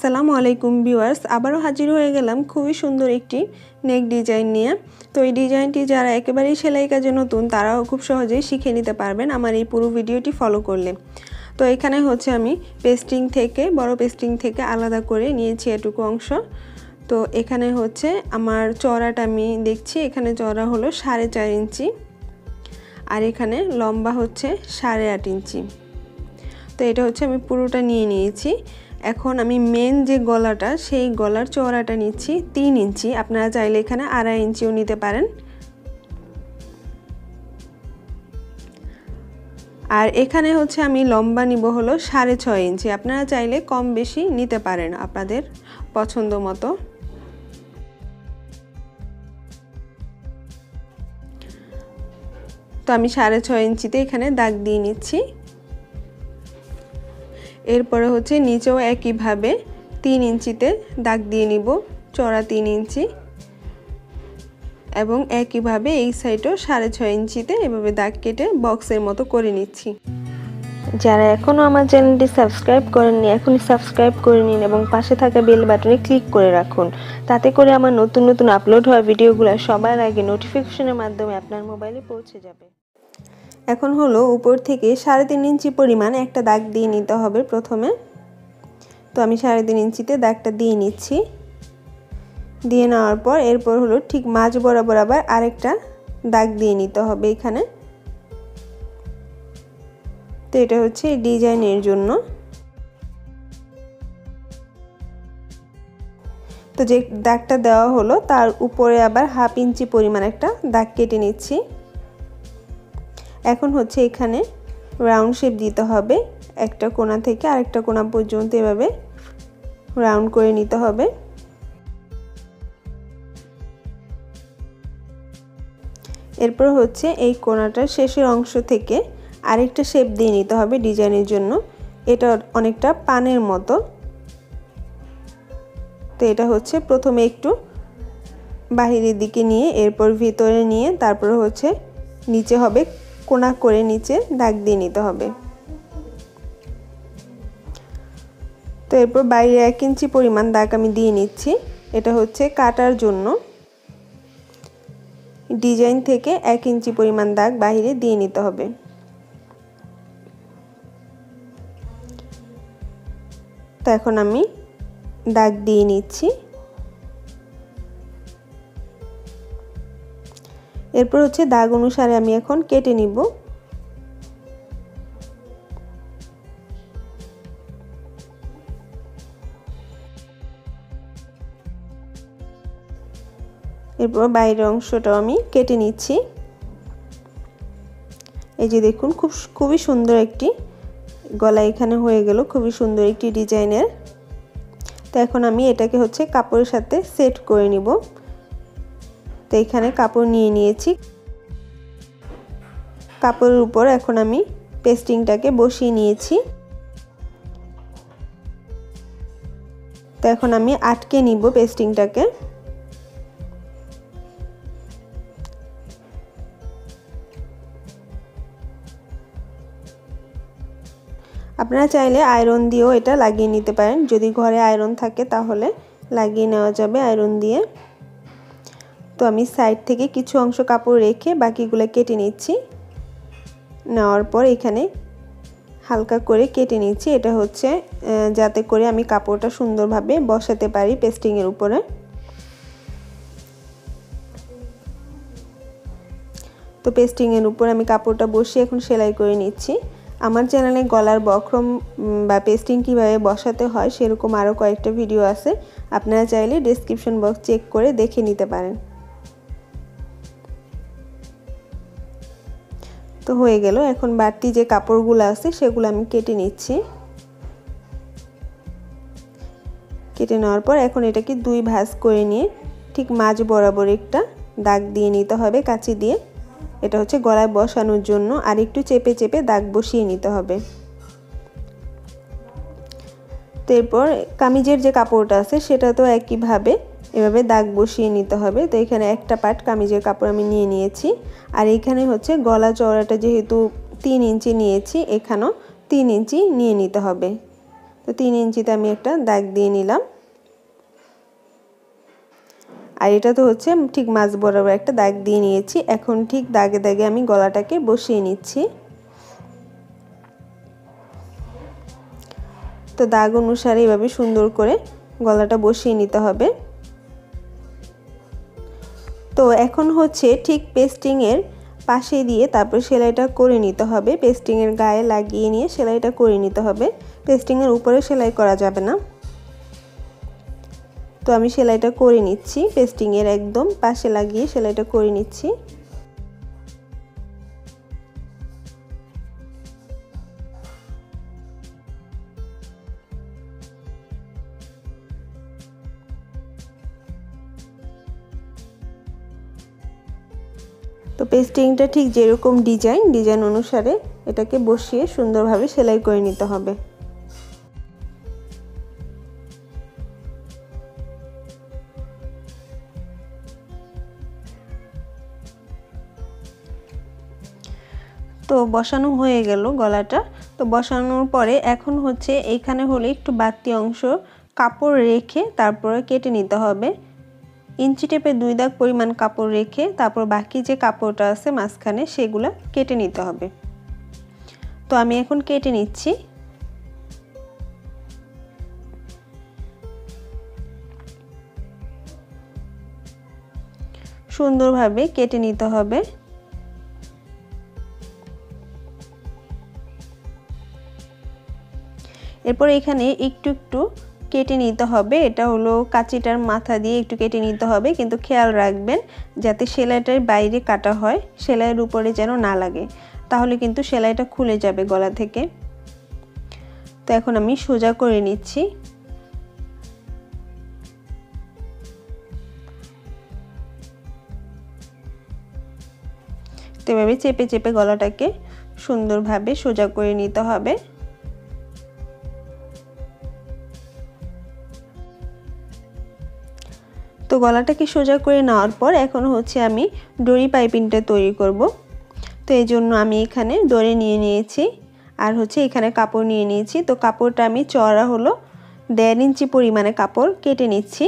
আসসালামু আলাইকুম ভিউয়ার্স, আবারও হাজির হয়ে গেলাম খুবই সুন্দর একটি নেক ডিজাইন নিয়ে। তো এই ডিজাইনটি যারা একেবারেই সেলাই কাজে নতুন তারাও খুব সহজেই শিখে নিতে পারবেন আমার এই পুরো ভিডিওটি ফলো করলে। তো এখানে হচ্ছে আমি পেস্টিং থেকে বড় পেস্টিং থেকে আলাদা করে নিয়েছি এটুকু অংশ। তো এখানে হচ্ছে আমার চওড়াটা আমি দেখছি, এখানে চওড়া হলো 4.5 ইঞ্চি আর এখানে লম্বা হচ্ছে 8.5 ইঞ্চি। তো এটা হচ্ছে আমি পুরোটা নিয়ে নিয়েছি। এখন আমি মেন যে গলাটা সেই গলার চওড়াটা নিচ্ছি 3 ইঞ্চি, আপনারা চাইলে এখানে 2.5 ইঞ্চিও নিতে পারেন। আর এখানে হচ্ছে আমি লম্বা নিব হলো 6.5 ইঞ্চি, আপনারা চাইলে কম বেশি নিতে পারেন আপনাদের পছন্দ মতো। তো আমি 6.5 ইঞ্চিতে এখানে দাগ দিয়ে নিচ্ছি। এরপরে হচ্ছে নিচেও একইভাবে 3 ইঞ্চিতে দাগ দিয়ে নিব, চওড়া 3 ইঞ্চি, এবং একইভাবে এই সাইডও 6.5 ইঞ্চিতে এভাবে দাগ কেটে বক্সের মতো করে নিচ্ছি। যারা এখনো আমার চ্যানেলটি সাবস্ক্রাইব করেননি এখনই সাবস্ক্রাইব করে নিন এবং পাশে থাকা বেল বাটনে ক্লিক করে রাখুন, তাতে করে আমার নতুন নতুন আপলোড হওয়া ভিডিওগুলো সবার আগে নোটিফিকেশনের মাধ্যমে আপনার মোবাইলে পৌঁছে যাবে। এখন হলো উপর থেকে 3.5 ইঞ্চি পরিমাণ একটা দাগ দিয়ে নিতে হবে প্রথমে। তো আমি 3.5 ইঞ্চিতে দাগটা দিয়ে নিচ্ছি। দিয়ে নেওয়ার পর এরপর হলো ঠিক মাঝ বরাবর আবার আরেকটা দাগ দিয়ে নিতে হবে এখানে। তো এটা হচ্ছে ডিজাইনের জন্য। তো যে দাগটা দেওয়া হলো তার উপরে আবার 1/2 ইঞ্চি পরিমাণ একটা দাগ কেটে নিচ্ছি। এখন হচ্ছে এখানে রাউন্ড শেপ দিতে হবে, একটা কোণা থেকে আরেকটা কোণা পর্যন্ত এভাবে রাউন্ড করে নিতে হবে। এরপর হচ্ছে এই কোণাটার শেষের অংশ থেকে আরেকটা শেপ দিয়ে নিতে হবে ডিজাইনের জন্য। এটা অনেকটা পানের মতো। তো এটা হচ্ছে প্রথমে একটু বাহিরের দিকে নিয়ে এরপর ভিতরে নিয়ে তারপর হচ্ছে নিচে হবে কোণা করে নিচে দাগ দিয়ে নিতে হবে। তো এরপর বাইরে 1 ইঞ্চি পরিমাণ দাগ আমি দিয়ে নিচ্ছি। এটা হচ্ছে কাটার জন্য। ডিজাইন থেকে 1 ইঞ্চি পরিমাণ দাগ বাইরে দিয়ে নিতে হবে। তো এখন আমি দাগ দিয়ে নিচ্ছি। এরপর হচ্ছে দাগ অনুসারে আমি এখন কেটে নিব। এরপর বাইরের অংশটাও আমি কেটে নিচ্ছি। এই যে দেখুন খুবই সুন্দর একটি গলা এখানে হয়ে গেল, খুবই সুন্দর একটি ডিজাইনের। তো এখন আমি এটাকে হচ্ছে কাপড়ের সাথে সেট করে নিব। তো এখানে কাপড় নিয়ে নিয়েছি, কাপড়ের উপর এখন আমি পেস্টিংটাকে বসিয়ে নিয়েছি। তো এখন আমি আটকে নিব পেস্টিংটাকে। আপনারা চাইলে আয়রন দিয়েও এটা লাগিয়ে নিতে পারেন, যদি ঘরে আয়রন থাকে তাহলে লাগিয়ে নেওয়া যাবে আয়রন দিয়ে। তো আমি সাইড থেকে কিছু অংশ কাপড় রেখে বাকিগুলো কেটে নিচ্ছি। নেওয়ার পর এখানে হালকা করে কেটে নিচ্ছি, এটা হচ্ছে যাতে করে আমি কাপড়টা সুন্দরভাবে বসাতে পারি পেস্টিংয়ের উপরে। তো পেস্টিংয়ের উপর আমি কাপড়টা বসিয়ে এখন সেলাই করে নিচ্ছি। আমার চ্যানেলে গলার বক্রম বা পেস্টিং কিভাবে বসাতে হয় সেরকম আরও কয়েকটা ভিডিও আছে, আপনারা চাইলে ডেসক্রিপশন বক্স চেক করে দেখে নিতে পারেন। তো হয়ে গেল। এখন বাড়তি যে কাপড়গুলো আছে সেগুলো আমি কেটে নিচ্ছি। কেটে নেওয়ার পর এখন এটাকে 2 ভাঁজ করে নিয়ে ঠিক মাঝ বরাবর একটা দাগ দিয়ে নিতে হবে কাঁচি দিয়ে। এটা হচ্ছে গলায় বসানোর জন্য, আর একটু চেপে চেপে দাগ বসিয়ে নিতে হবে। তো এরপর কামিজের যে কাপড়টা আছে সেটা তো একইভাবে এভাবে দাগ বসিয়ে নিতে হবে। তো এখানে একটা পার্ট কামিজের কাপড় আমি নিয়ে নিয়েছি, আর এখানে হচ্ছে গলা চওড়াটা যেহেতু 3 ইঞ্চি নিয়েছি, এখানেও 3 ইঞ্চি নিয়ে নিতে হবে। তো 3 ইঞ্চিতে আমি একটা দাগ দিয়ে নিলাম। আর এটা তো হচ্ছে ঠিক মাঝ বরাবর একটা দাগ দিয়ে নিয়েছি। এখন ঠিক দাগে দাগে আমি গলাটাকে বসিয়ে নিচ্ছি। তো দাগ অনুসারে এভাবে সুন্দর করে গলাটা বসিয়ে নিতে হবে। তো এখন হচ্ছে ঠিক পেস্টিং এর পাশে দিয়ে তারপর সেলাইটা করে নিতে হবে। পেস্টিং এর গায়ে লাগিয়ে নিয়ে সেলাইটা করে নিতে হবে। পেস্টিং এর উপরে সেলাই করা যাবে না। তো আমি সেলাইটা করে নিচ্ছি, পেস্টিং এর একদম পাশে লাগিয়ে সেলাইটা করে নিচ্ছি। তো পেস্টিংটা ঠিক যেরকম ডিজাইন অনুসারে এটাকে বসিয়ে সুন্দরভাবে সেলাই করে নিতে হবে। তো বসানো হয়ে গেল গলাটা। তো বসানোর পরে এখন হচ্ছে এইখানে হলে একটু বাড়তি অংশ কাপড় রেখে তারপরে কেটে নিতে হবে। ইঞ্চি টেপে 2 দাগ পরিমাণ কাপড় রেখে তারপর বাকি যে কাপড়টা আছে মাঝখানে সেগুলা কেটে নিতে হবে। তো আমি এখন কেটে নিচ্ছি। সুন্দরভাবে কেটে নিতে হবে। এরপর এখানে একটু একটু কেটে নিতে হবে। এটা হলো কাঁচিটার মাথা দিয়ে একটু কেটে নিতে হবে, কিন্তু খেয়াল রাখবেন যাতে সেলাইটার বাইরে কাটা হয়, সেলাইয়ের উপরে যেন না লাগে, তাহলে কিন্তু সেলাইটা খুলে যাবে গলা থেকে। তো এখন আমি সোজা করে নিচ্ছি। তো এভাবে চেপে চেপে গলাটাকে সুন্দরভাবে সোজা করে নিতে হবে। তো গলাটাকে সোজা করে নেওয়ার পর এখন হচ্ছে আমি ডরি পাইপিংটা তৈরি করব। তো এই জন্য আমি এখানে দড়ি নিয়ে নিয়েছি আর হচ্ছে এখানে কাপড় নিয়ে নিয়েছি। তো কাপড়টা আমি চওড়া হলো 1.5 ইঞ্চি পরিমাণে কাপড় কেটে নিচ্ছি।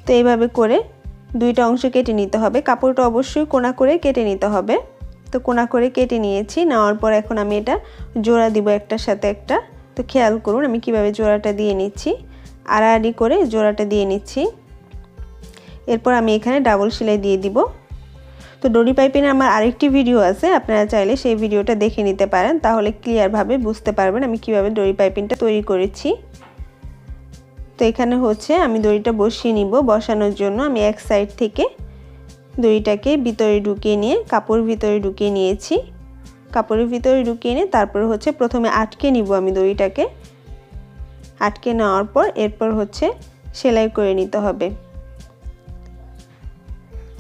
তো এইভাবে করে 2টা অংশ কেটে নিতে হবে। কাপড়টা অবশ্যই কোনা করে কেটে নিতে হবে। তো কোনা করে কেটে নিয়েছি। নেওয়ার পর এখন আমি এটা জোড়া দিব একটার সাথে একটা। তো খেয়াল করুন আমি কিভাবে জোড়াটা দিয়ে নিচ্ছি, আড়াআড়ি করে জোড়াটা দিয়ে নিচ্ছি। এরপর আমি এখানে ডাবল সেলাই দিয়ে দিব। তো ডরি পাইপিং আমার আরেকটি ভিডিও আছে, আপনারা চাইলে সেই ভিডিওটা দেখে নিতে পারেন, তাহলে ক্লিয়ারভাবে বুঝতে পারবেন আমি কিভাবে ডরি পাইপিংটা তৈরি করেছি। তো এখানে হচ্ছে আমি দড়িটা বসিয়ে নিব। বসানোর জন্য আমি এক সাইড থেকে দড়িটাকে ভিতরে ঢুকিয়ে নিয়ে কাপড়ের ভিতরে ঢুকিয়ে নিয়েছি। কাপড়ের ভিতরে ঢুকিয়ে নিয়ে তারপর হচ্ছে প্রথমে আটকে নিব আমি দড়িটাকে। আটকে নেওয়ার পর এরপর হচ্ছে সেলাই করে নিতে হবে।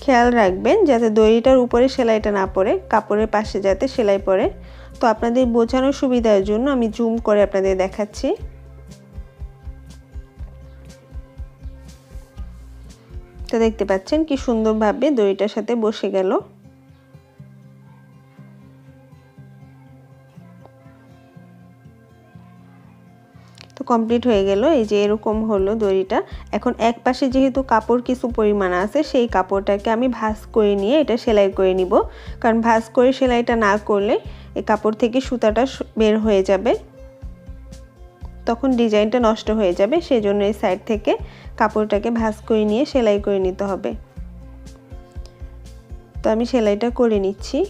খেয়াল রাখবেন যাতে দড়িটার উপরে সেলাইটা না পড়ে, কাপড়ের পাশে যাতে সেলাই পড়ে। তো আপনাদের বোঝানোর সুবিধার জন্য আমি জুম করে আপনাদের দেখাচ্ছি। তো দেখতে পাচ্ছেন কি সুন্দরভাবে দড়িটার সাথে বসে গেল। তো কমপ্লিট হয়ে গেল। এই যে এরকম হলো দড়িটা। এখন এক পাশে যেহেতু কাপড় কিছু পরিমাণ আছে, সেই কাপড়টাকে আমি ভাঁজ করে নিয়ে এটা সেলাই করে নিব, কারণ ভাঁজ করে সেলাইটা না করলে এই কাপড় থেকে সুতাটা বের হয়ে যাবে, তখন ডিজাইনটা নষ্ট হয়ে যাবে। সেজন্য এই সাইড থেকে কাপড়টাকে ভাঁজ করে নিয়ে সেলাই করে নিতে হবে। তো আমি সেলাইটা করে নিচ্ছি।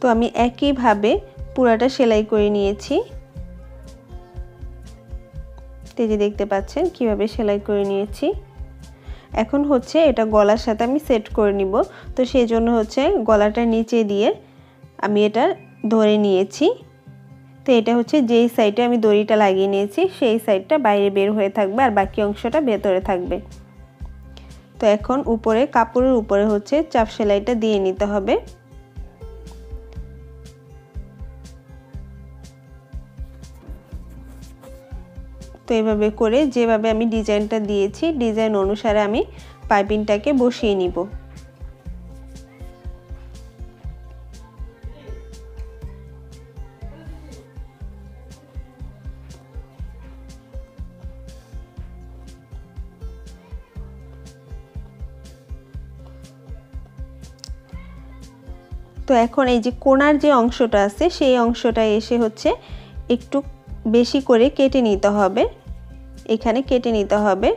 তো আমি একইভাবে পুরাটা সেলাই করে নিয়েছি। এই যে দেখতে পাচ্ছেন কিভাবে সেলাই করে নিয়েছি। এখন হচ্ছে এটা গলার সাথে আমি সেট করে নিব। তো সেই জন্য হচ্ছে গলাটা নিচে দিয়ে আমি এটা ধরে নিয়েছি। তো এটা হচ্ছে যেই সাইডে আমি দড়িটা লাগিয়ে নিয়েছি সেই সাইডটা বাইরে বের হয়ে থাকবে আর বাকি অংশটা ভেতরে থাকবে। তো এখন উপরে কাপড়ের উপরে হচ্ছে চাপ সেলাইটা দিয়ে নিতে হবে। তো এভাবে করে যেভাবে আমি ডিজাইনটা দিয়েছি ডিজাইন অনুসারে আমি পাইপিংটাকে বসিয়ে নিব। তো এখন এই যে কোণার যে অংশটা আছে সেই অংশটা এসে হচ্ছে একটু বেশি করে কেটে নিতে হবে, এখানে কেটে নিতে হবে।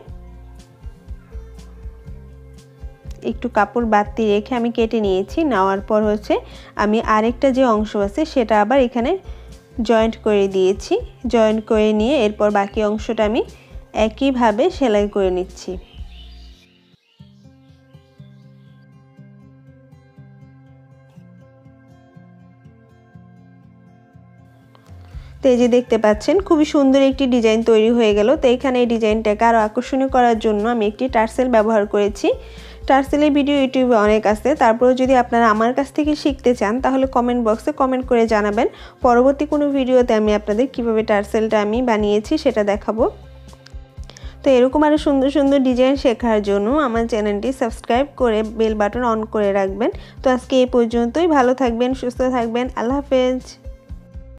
একটু কাপড় বাড়তি রেখে আমি কেটে নিয়েছি। নেওয়ার পর হচ্ছে আমি আরেকটা যে অংশ আছে সেটা আবার এখানে জয়েন্ট করে দিয়েছি। জয়েন্ট করে নিয়ে এরপর বাকি অংশটা আমি একইভাবে সেলাই করে নিচ্ছি। তো এই যে দেখতে পাচ্ছেন খুবই সুন্দর একটি ডিজাইন তৈরি হয়ে গেল। তো এখানে এই ডিজাইনটাকে আরও আকর্ষণীয় করার জন্য আমি একটি টার্সেল ব্যবহার করেছি। টার্সেলের ভিডিও ইউটিউবে অনেক আছে, তারপরেও যদি আপনারা আমার কাছ থেকে শিখতে চান তাহলে কমেন্ট বক্সে কমেন্ট করে জানাবেন। পরবর্তী কোনো ভিডিওতে আমি আপনাদের কিভাবে টার্সেলটা আমি বানিয়েছি সেটা দেখাবো। তো এরকম আরও সুন্দর সুন্দর ডিজাইন শেখার জন্য আমার চ্যানেলটি সাবস্ক্রাইব করে বেল বাটন অন করে রাখবেন। তো আজকে এই পর্যন্তই। ভালো থাকবেন, সুস্থ থাকবেন। আল্লাহ হাফেজ।